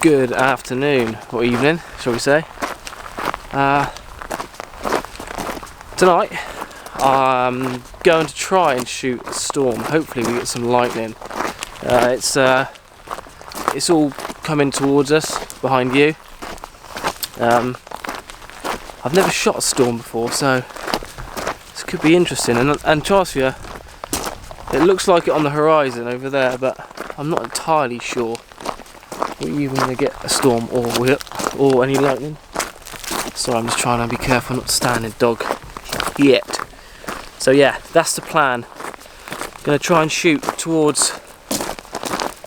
Good afternoon, or evening, shall we say. Tonight I'm going to try and shoot a storm. Hopefully we get some lightning. It's all coming towards us behind you. I've never shot a storm before, so this could be interesting. And trust you, it looks like it on the horizon over there, but I'm not entirely sure we're even going to get a storm or any lightning. So I'm just trying to be careful not to stand in dog yet. So yeah, that's the plan. Going to try and shoot towards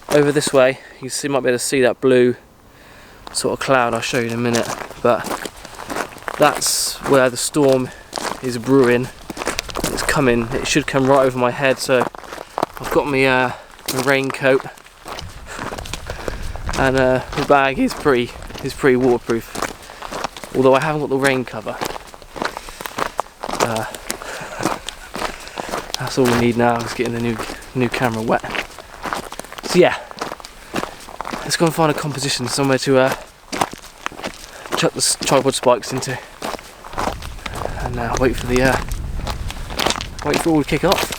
over this way. You might be able to see that blue sort of cloud. I'll show you in a minute. But that's where the storm is brewing. It's coming. It should come right over my head. So I've got my raincoat, and the bag is pretty waterproof. Although I haven't got the rain cover. That's all we need now, is getting the new camera wet. So yeah, let's go and find a composition somewhere to chuck the tripod spikes into, and wait for it all to kick off.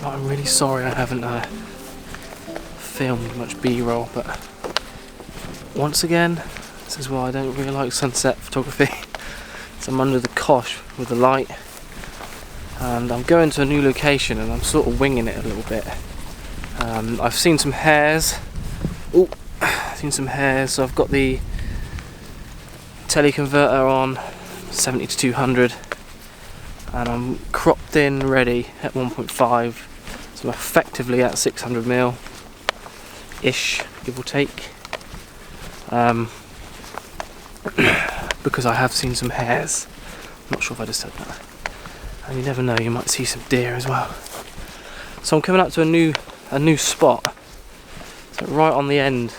I'm really sorry I haven't filmed much B-roll, but once again, this is why I don't really like sunset photography. So I'm under the cosh with the light, and I'm going to a new location and I'm sort of winging it a little bit. I've seen some hares. So I've got the teleconverter on 70 to 200, and I'm cropped in ready at 1.5. So I'm effectively at 600mm ish, give or take, because I have seen some hares. I'm not sure if I just said that. And you never know, you might see some deer as well. So I'm coming up to a new spot. So right on the end,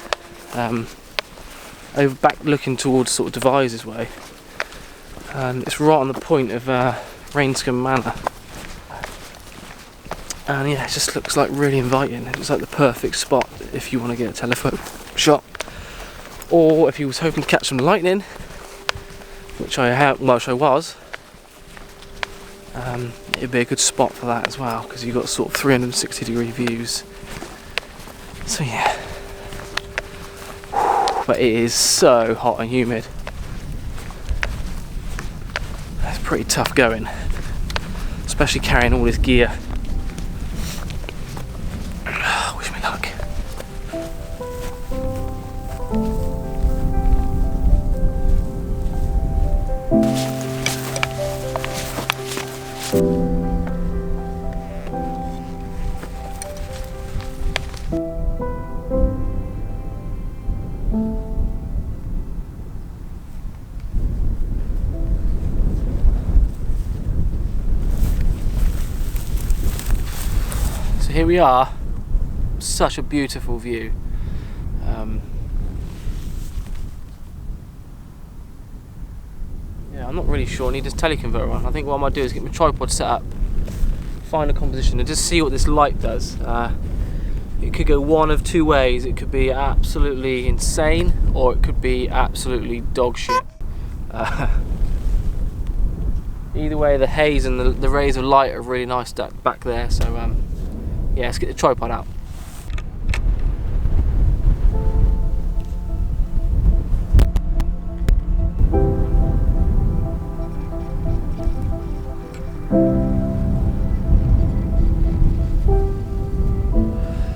over back looking towards sort of Devizes way, and it's right on the point of Rainscombe Manor. And yeah, it just looks like really inviting. It looks like the perfect spot if you want to get a telephoto shot, or if you was hoping to catch some lightning, which I was. It'd be a good spot for that as well, because you've got sort of 360-degree views. So yeah, but it is so hot and humid. It's pretty tough going, especially carrying all this gear. Wish me luck. So here we are. Such a beautiful view. Yeah, I'm not really sure. I need this teleconverter on. I think what I might do is get my tripod set up, find a composition, and just see what this light does. It could go one of two ways. It could be absolutely insane, or it could be absolutely dog shit. Either way, the haze and the rays of light are really nice back there. So yeah, let's get the tripod out.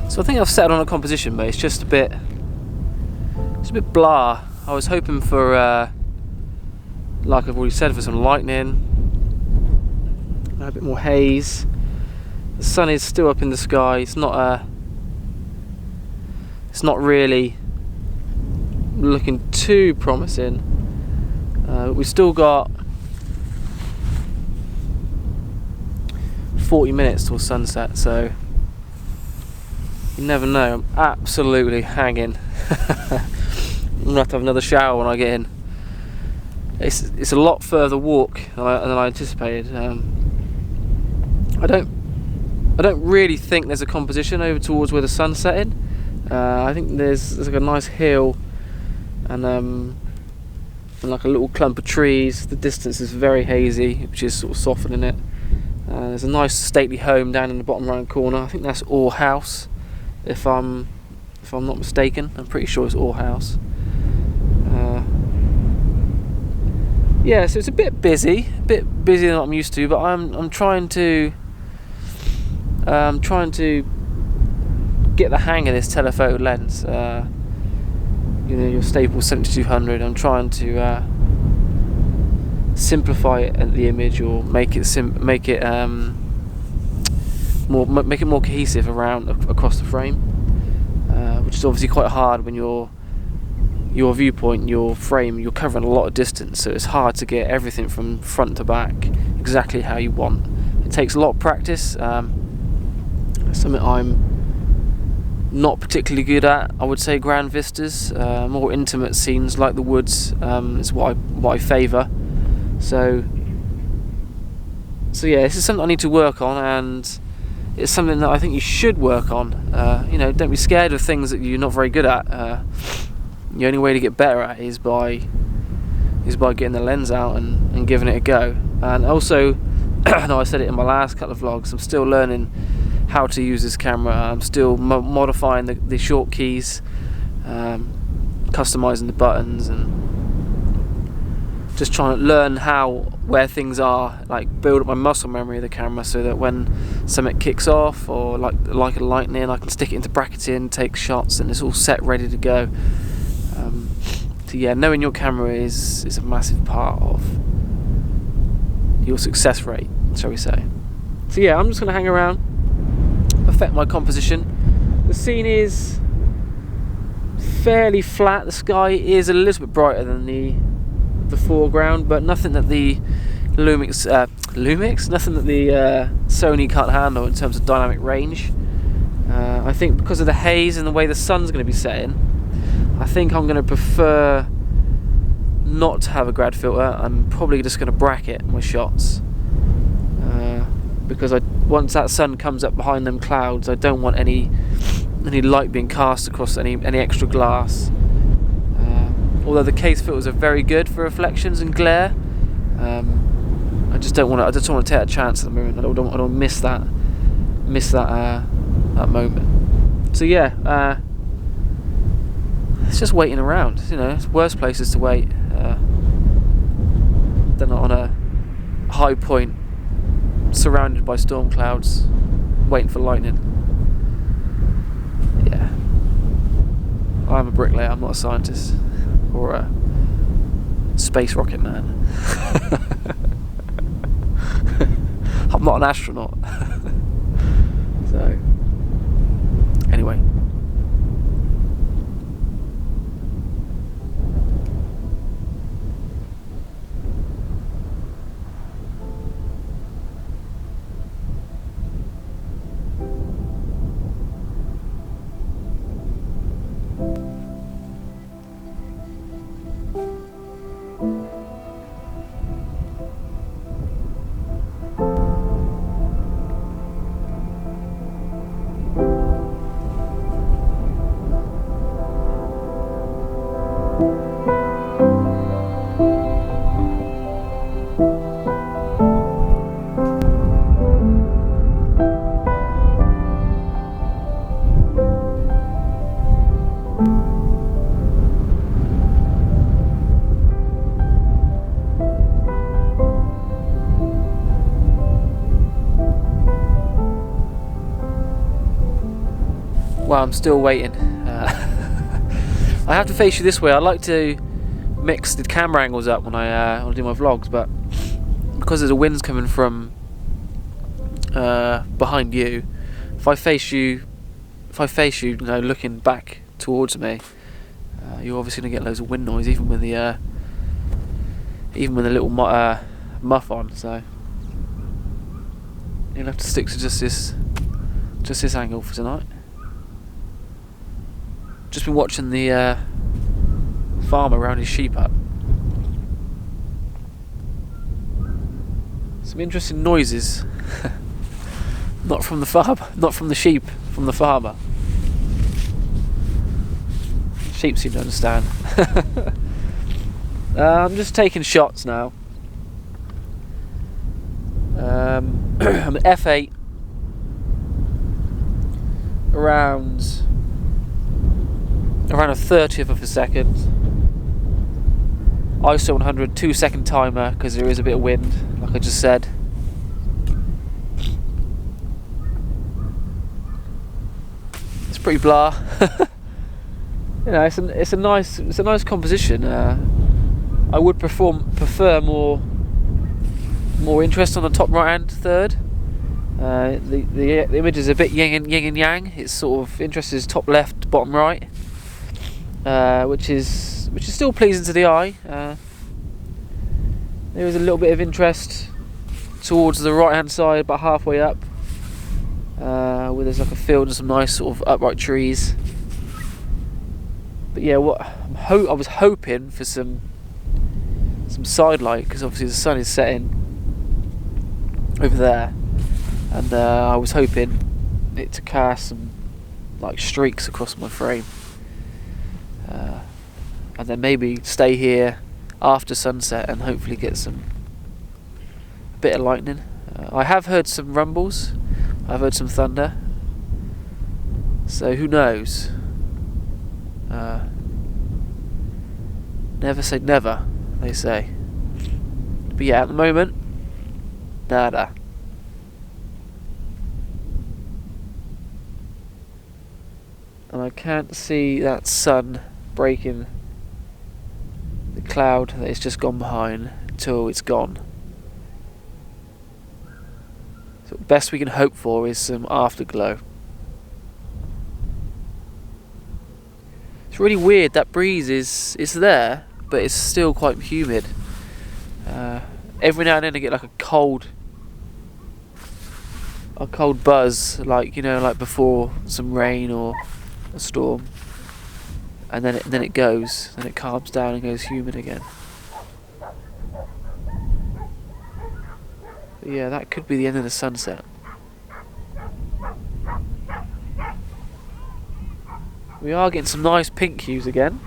So I think I've settled on a composition, but it's just a bit blah. I was hoping for, like I've already said, for some lightning, a bit more haze. The sun is still up in the sky. It's not really looking too promising. We've still got 40 minutes till sunset, so you never know. I'm absolutely hanging. I'm gonna have to have another shower when I get in. It's a lot further walk than I anticipated. I don't really think there's a composition over towards where the sun's setting. I think there's like a nice hill and like a little clump of trees. The distance is very hazy, which is sort of softening it. There's a nice stately home down in the bottom right corner. I think that's All House, if I'm not mistaken. I'm pretty sure it's All House. Yeah, so it's a bit busier than I'm used to, but I'm trying to get the hang of this telephoto lens. You know, your staple 7200. I'm trying to simplify it at the image, or make it more cohesive across the frame, which is obviously quite hard when your viewpoint, your frame, you're covering a lot of distance, so it's hard to get everything from front to back exactly how you want. It takes a lot of practice. Something I'm not particularly good at. I would say grand vistas, more intimate scenes like the woods is what I favour. So yeah, this is something I need to work on, and it's something that I think you should work on. You know, don't be scared of things that you're not very good at. The only way to get better at it is by getting the lens out and giving it a go. And also, I know I said it in my last couple of vlogs, I'm still learning how to use this camera. I'm still modifying the short keys, customizing the buttons, and just trying to learn where things are, like build up my muscle memory of the camera, so that when something kicks off, or like a lightning, I can stick it into bracketing, take shots, and it's all set, ready to go. So yeah, knowing your camera is a massive part of your success rate, shall we say. So yeah, I'm just going to hang around, perfect my composition. The scene is fairly flat. The sky is a little bit brighter than the foreground, but nothing that the Lumix, nothing that the Sony can't handle in terms of dynamic range. I think because of the haze and the way the sun's going to be setting, I think I'm going to prefer not to have a grad filter. I'm probably just going to bracket my shots, because once that sun comes up behind them clouds, I don't want any light being cast across any extra glass. Although the case filters are very good for reflections and glare, I just don't want to take a chance at the moment. I don't want to miss that moment. So yeah. It's just waiting around, you know. It's worse places to wait than on a high point surrounded by storm clouds waiting for lightning. Yeah, I'm a bricklayer, I'm not a scientist or a space rocket man. I'm not an astronaut. So anyway, well, I'm still waiting. I have to face you this way. I like to mix the camera angles up when I do my vlogs, but because there's a wind's coming from behind you, if I face you, you know, looking back towards me, you're obviously gonna get loads of wind noise, even with the even with a little muff on. So you'll have to stick to just this angle for tonight. Just been watching the farmer round his sheep up. Some interesting noises. Not from the farm, not from the sheep, from the farmer. Sheep seem to understand. I'm just taking shots now. I'm at f8 around a 30th of a second. ISO 100 2-second timer because there is a bit of wind, like I just said. It's pretty blah. You know, it's a nice composition. I would prefer more interest on the top right hand third. The image is a bit yin and yang. It's sort of interest is top left, bottom right, which is still pleasing to the eye. There is a little bit of interest towards the right hand side, about halfway up, where there's like a field and some nice sort of upright trees. But yeah, I was hoping for some side light, because obviously the sun is setting over there, and I was hoping it to cast some like streaks across my frame, and then maybe stay here after sunset and hopefully get a bit of lightning. I have heard some rumbles, I've heard some thunder, so who knows. Never say never, they say. But yeah, at the moment, nada. And I can't see that sun breaking the cloud that it's just gone behind until it's gone. So the best we can hope for is some afterglow. It's really weird, that breeze is there, but it's still quite humid. Every now and then I get like a cold buzz, like, you know, like before some rain or a storm, and then it goes, and it calms down and goes humid again. But yeah, that could be the end of the sunset. We are getting some nice pink hues again.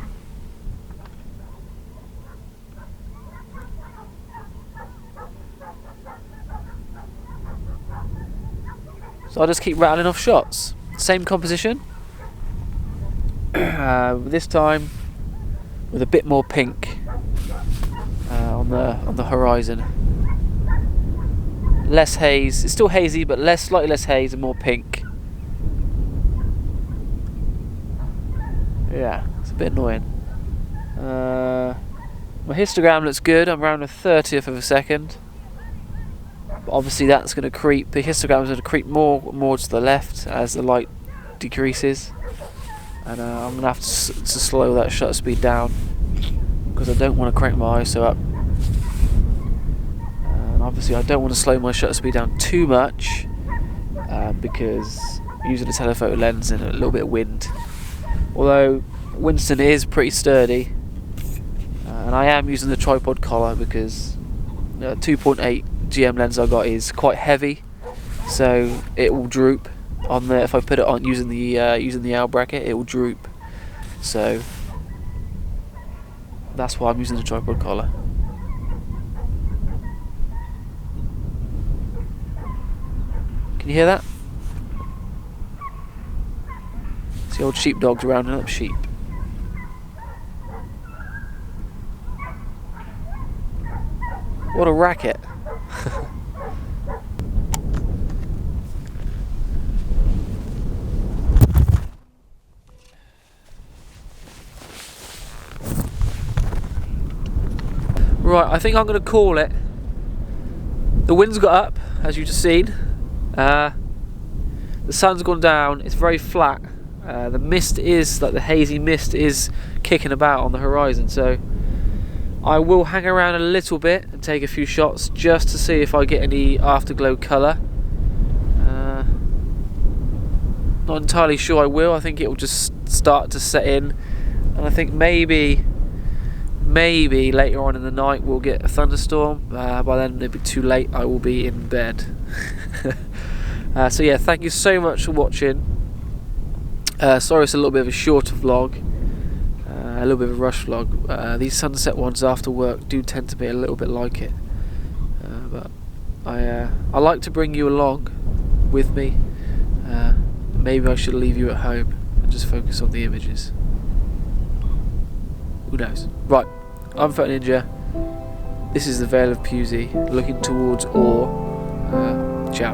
So I'll just keep rattling off shots. Same composition. This time with a bit more pink on the horizon. Less haze. It's still hazy, but slightly less haze and more pink. Yeah, it's a bit annoying. My histogram looks good. I'm around a 30th of a second. But obviously that's going to creep. The histogram is going to creep more to the left as the light decreases, and I'm going to have to slow that shutter speed down because I don't want to crank my ISO up. And obviously I don't want to slow my shutter speed down too much because I'm using a telephoto lens and a little bit of wind. Although Winston is pretty sturdy, and I am using the tripod collar because 2.8 GM lens I got is quite heavy, so it will droop on the. If I put it on using the L bracket, it will droop. So that's why I'm using the tripod collar. Can you hear that? It's the old sheepdogs rounding up sheep. What a racket. Right, I think I'm going to call it. The wind's got up, as you've just seen. The sun's gone down, it's very flat. The mist is, like the hazy mist is kicking about on the horizon, so I will hang around a little bit and take a few shots just to see if I get any afterglow colour. Not entirely sure I will. I think it will just start to set in, and I think maybe later on in the night we'll get a thunderstorm. By then it'll be too late, I will be in bed. So yeah, thank you so much for watching. Sorry it's a little bit of a shorter vlog, a little bit of a rush vlog. These sunset ones after work do tend to be a little bit like it, but I like to bring you along with me. Maybe I should leave you at home and just focus on the images. Who knows? Right, I'm Photoninja. This is the Vale of Pusey, looking towards Ore. Ciao.